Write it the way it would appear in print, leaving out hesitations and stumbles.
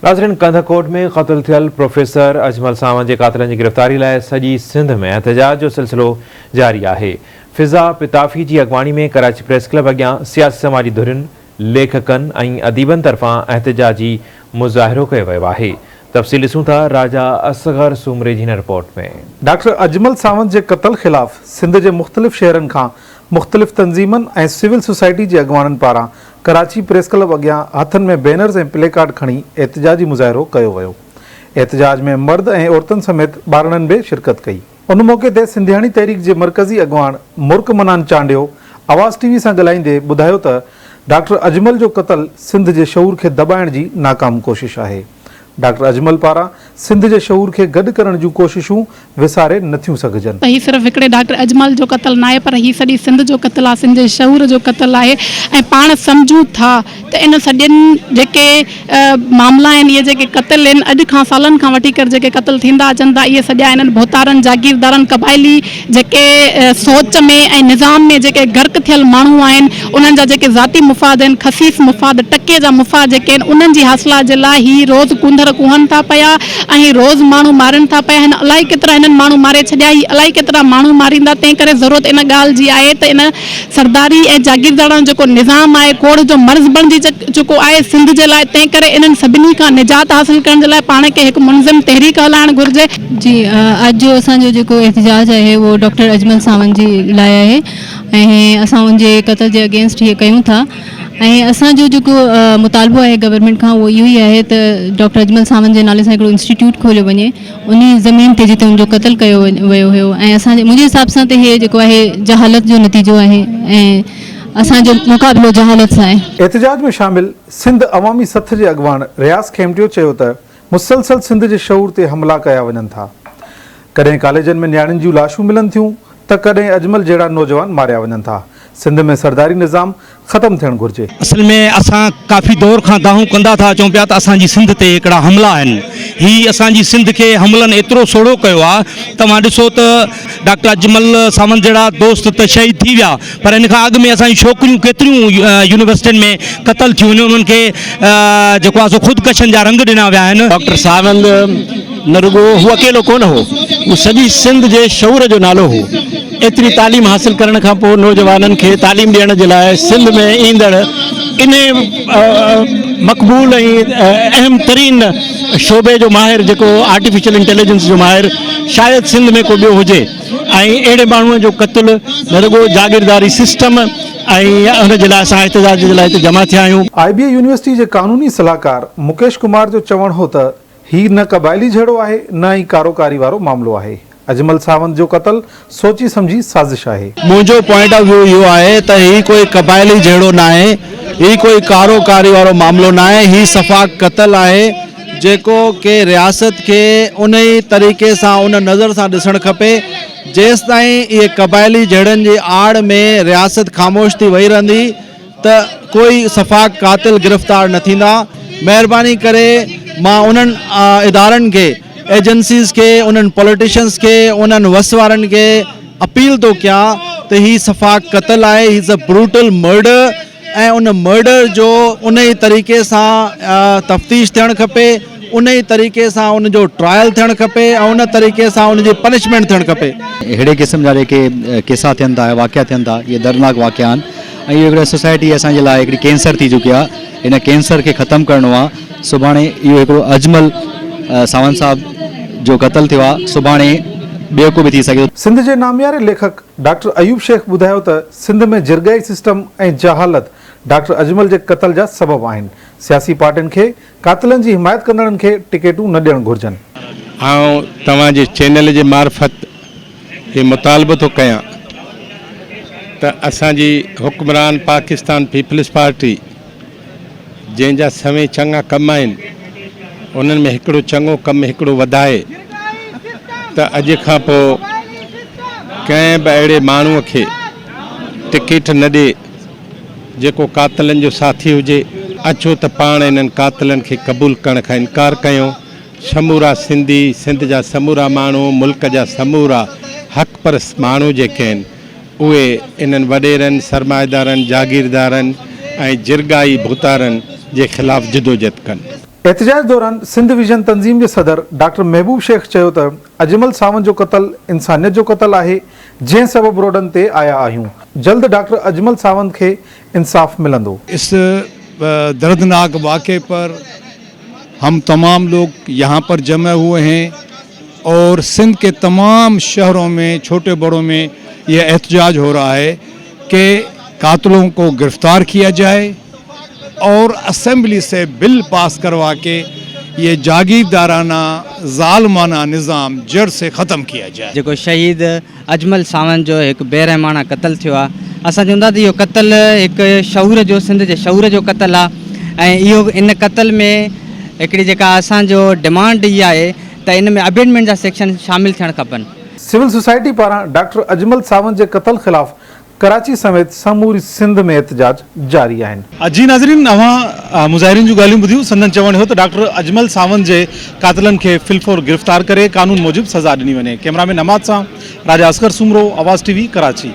नाज़रीन, कंधाकोट में क़त्ल थियल प्रोफेसर अजमल सावंत के कातिलनि जी गिरफ़्तारी लाइ सॼी सिंध में एहतजाज जो सिलसिलो जारी आहे। फिज़ा पिताफ़ी जी अॻवानी में कराची प्रेस क्लब अॻियां सियासी समाजी धुरियुनि, लेखकनि ऐं अदीबनि तरफ़ां एहतजाजी मुज़ाहिरो कयो वियो आहे। तफ़सील ॾिसूं था राजा असगर सूमरे जी हिन रिपोर्ट में। डॉक्टर अजमल सावंत के क़त्ल ख़िलाफ़ सिंध के मुख़्तलिफ़ शहरनि खां मुख़्तलिफ़ तंज़ीमनि ऐं सिविल सोसाइटी के अॻवाननि पारां कराची प्रेस क्लब अॻियां हथनि में बैनर्स ऐं प्ले कार्ड खणी एहतजाजी मुज़ाहिरो कयो वियो। एहतजाज में मर्द ऐं औरतुनि समेत ॿारनि बि शिरकत कई। उन मौक़े ते सिंधियाणी तहरीक जे मरकज़ी अॻवान मुर्क मनान चांडियो आवाज़ टीवी सां ॻाल्हाईंदे ॿुधायो त डॉक्टर अजमल जो क़त्ल सिंध जे शऊर खे दॿाइण जी नाकाम कोशिश आहे। डॉक्टर अजमल पारां सिंध के शऊर के गड करण जूं कोशिशूं विसारे नथियूं सघजनि। ही सिर्फ़ हिकिड़े डॉक्टर अजमल जो क़त्ल ना है, पर ही सॼी सिंध जो क़त्ल आहे, सिंध जे शऊर जो क़त्ल आहे। ऐं पाण सम्झूं था त इन सॼनि जेके मामला आहिनि, इहे जेके क़त्ल आहिनि, अॼु खां सालनि खां वठी करे जेके क़त्ल थींदा अचनि था, इहे सॼा इन्हनि भोतारनि, जागीरदारनि, क़बाइली जेके सोच में ऐं निज़ाम में जेके गर्क थियल माण्हू आहिनि, उन्हनि जा जेके ज़ाती मुफ़ाद आहिनि, ख़सीस मुफ़ाद, टके जा मुफ़ाद जेके आहिनि, उन्हनि जी हासिला जे लाइ ही रोज़ कुहनि था पिया ऐं रोज़ माण्हू मारनि था पिया। हिन अलाही केतिरा हिननि माण्हू मारे छॾिया, ही अलाही केतिरा माण्हू मारींदा। तंहिं करे ज़रूरत इन ॻाल्हि जी आहे त इन सरदारी ऐं जागीरदारनि जो जेको निज़ाम आहे, कोड़ जो मर्ज़ बणिजी चुको आहे सिंध जे लाइ। तंहिं करे इन्हनि सभिनी खां निजात हासिल करण जे लाइ पाण खे हिकु मुनज़िम तहरीक हलाइणु घुरिजे। जी, अॼु जो असांजो जेको एहतजाज आहे उहो डॉक्टर अजमल सावंत जी लाइ आहे ऐं असां उनजे क़त्ल जे अगेंस्ट हीअ कयूं था। ऐं असांजो जेको मुतालबो आहे गवर्नमेंट खां उहो इहो ई आहे त डॉक्टर अजमल सावंत जे नाले सां हिकिड़ो इंस्टीट्यूट खोलियो वञे उन ज़मीन ते जिते उनजो क़त्ल कयो वियो हुयो। ऐं मुंहिंजे हिसाब सां त इहे जेको आहे जहालत जो नतीजो आहे ऐं असांजो मुक़ाबिलो जहालत सां आहे। एहतजाज में शामिल सिंध अवामी सथ के अॻवान रियाज़ खेमटियो चयो त मुसलसल सिंध के शऊर ते हमला कया वञनि था। कॾहिं कॉलेजनि में न्याणियुनि जूं लाशूं मिलनि थियूं त कॾहिं अजमल जहिड़ा नौजवान मारिया वञनि था। सिंध में सरदारी निज़ाम ख़त्म थियणु घुरिजे। असल में असां काफ़ी दौर खां दाहूं कंदा था अचूं पिया त असांजी सिंध ते हिकिड़ा हमला आहिनि। ही असांजी सिंध खे हमलनि एतिरो सोढ़ो कयो आहे। तव्हां ॾिसो त डॉक्टर अजमल सावंत जहिड़ा दोस्त त शहीद थी विया, पर इन खां अॻु में असांजी छोकिरियूं केतिरियूं यूनिवर्सिटियुनि में क़त्ल थियूं आहिनि, उन्हनि खे जेको आहे सो ख़ुदकशनि जा रंग ॾिना विया आहिनि। डॉक्टर सावंत न रुगो हू अकेलो कोन हो, हू सॼी सिंध जे शऊर जो नालो हो। एतिरी तालीम हासिल करण खां पोइ नौजवाननि खे तालीम ॾियण जे लाइ सिंध में ईंदड़ इन मक़बूल ऐं अहम तरीन शोबे जो माहिर जेको आर्टिफिशियल इंटेलिजेंस जो माहिर शायदि सिंध में को ॿियो हुजे। ऐं अहिड़े माण्हूअ जो क़त्ल न रुगो जागीरदारी सिस्टम ऐं हुन जे लाइ असां एहतजाज जे लाइ हिते जमा थिया आहियूं। IBA यूनिवर्सिटी के कानूनी सलाहकार मुकेश कुमार जो चवणु हो त ही न क़बाइली जहिड़ो आहे न ई कारोकारी वारो मामलो आहे। अजमल सावंत जो क़त्ल सोची समझी साज़िश आहे। मुंहिंजो पॉइंट ऑफ व्यू इहो आहे त ही कोई क़बाइली जहिड़ो न आहे, ही कोई कारोकारी वारो मामलो न आहे, ही सफ़ा क़त्ल आहे जेको के रियासत के उन ई तरीक़े सां उन नज़र सां ॾिसणु खपे जेसि ताईं इहे क़बाइली जहिड़नि जी आड़ में रियासत ख़ामोश थी वेही रहंदी त कोई सफ़ा कातिल गिरफ़्तार न थींदा। महिरबानी करे मां उन्हनि इदारनि के एजेंसीज़ के उन्हनि पॉलिटिशियंस के उन्हनि वस वारनि के अपील तो कयां त ही सफ़ा क़त्ल आहे, he is a brutal murder ऐं उन मर्डर जो उन ई तरीक़े सां तफ्तीश थियणु खपे, उन ई तरीक़े सां उनजो ट्रायल थियणु खपे ऐं उन तरीक़े सां उनजी पनिशमेंट थियणु खपे। अहिड़े क़िस्म जा जेके किसा थियनि था, वाक़िया थियनि था, इहे दर्दनाक वाक़िया आहिनि ऐं इहो हिकिड़े सोसाइटी असांजे लाइ हिकिड़ी कैंसर थी चुकी आहे। इन कैंसर खे ख़तमु करिणो आहे। सुभाणे इहो हिकिड़ो अजमल सावंत साहब जो क़त्ल थियो आहे, सुभाणे ॿियो को बि थी सघे। सिंध के नामियारे लेखक डॉक्टर अयूब शेख ॿुधायो त सिंध में जिरगाई सिस्टम ऐं जहालत डॉक्टर अजमल के क़त्ल जा सबब आहिनि। सियासी पार्टियुनि खे कातिलनि जी हिमायत कंदड़नि खे टिकेटूं न ॾियणु घुरिजनि। आउं तव्हांजे चैनल जे मार्फत ये मुतालबो थो कयां त असांजी हुक्मरान पाकिस्तान पीपल्स पार्टी जंहिंजा सवें चङा कम आहिनि, उन्हनि में हिकिड़ो चङो कमु हिकिड़ो वधाए त अॼु खां पोइ कंहिं बि अहिड़े माण्हूअ खे टिकट न ॾिए जेको कातिलनि जो साथी हुजे। अचो त पाण इन्हनि कातिलनि खे क़बूल करण खां इनकार कयूं। समूरा सिंधी, सिंध जा समूरा माण्हू, मुल्क जा समूरा हक़ परस्त माण्हू जेके आहिनि उहे इन्हनि वॾेरनि, सरमाएदारनि, जागीरदारनि ऐं जिरगाई भूतारनि जे ख़िलाफ़ जिदोजहद कनि। एहतजाज दौरान सिंध विजन तंज़ीम के सदर डॉक्टर महबूब शेख चयो त अजमल सावंत जो क़त्ल इंसानियत जो क़त्ल आहे, जंहिं सबब रोडन ते आया आहियूं। जल्द डॉक्टर अजमल सावंत के इंसाफ मिलंदो। इस दर्दनाक वाक़े पर हम तमाम लोग यहाँ पर जमे हुए हैं और सिंध के तमाम शहरों में, छोटे बड़ों में यह एहतजाज हो रहा है कि कातिलों को गिरफ्तार किया जाए और असेंबली से बिल पास करवा के ये जागीरदाराना ज़ालमाना निज़ाम जड़ से ख़त्म किया जाए। जो शहीद अजमल सावंत जो एक बेरहमाना क़त्ल थियो आहे, असां चवंदा त इहो क़त्ल हिकु शऊर जो, सिंध जे शऊर जो क़त्ल आहे ऐं इहो इन क़त्ल में हिकिड़ी जेका असांजो डिमांड इहा आहे त इन में अबेंडमेंट जा सेक्शन शामिल थियणु खपनि। सिविल सोसाइटी पारां डॉक्टर अजमल सावंत के क़त्ल खिलाफ कराची समेत समूरी सिंध में एहतजाज जारी आहिनि। जी नाज़रीन, अवां मुज़ाहिरीन जूं ॻाल्हियूं ॿुधियूं। संदन चवण हो त डॉक्टर अजमल सावंत जे कातिलनि खे फिलफोर गिरफ़्तार करे कानून मूजिब सज़ा ॾिनी वञे। कैमरामैन अमाद सां राजा असगर सुमरो, आवाज़ TV, कराची।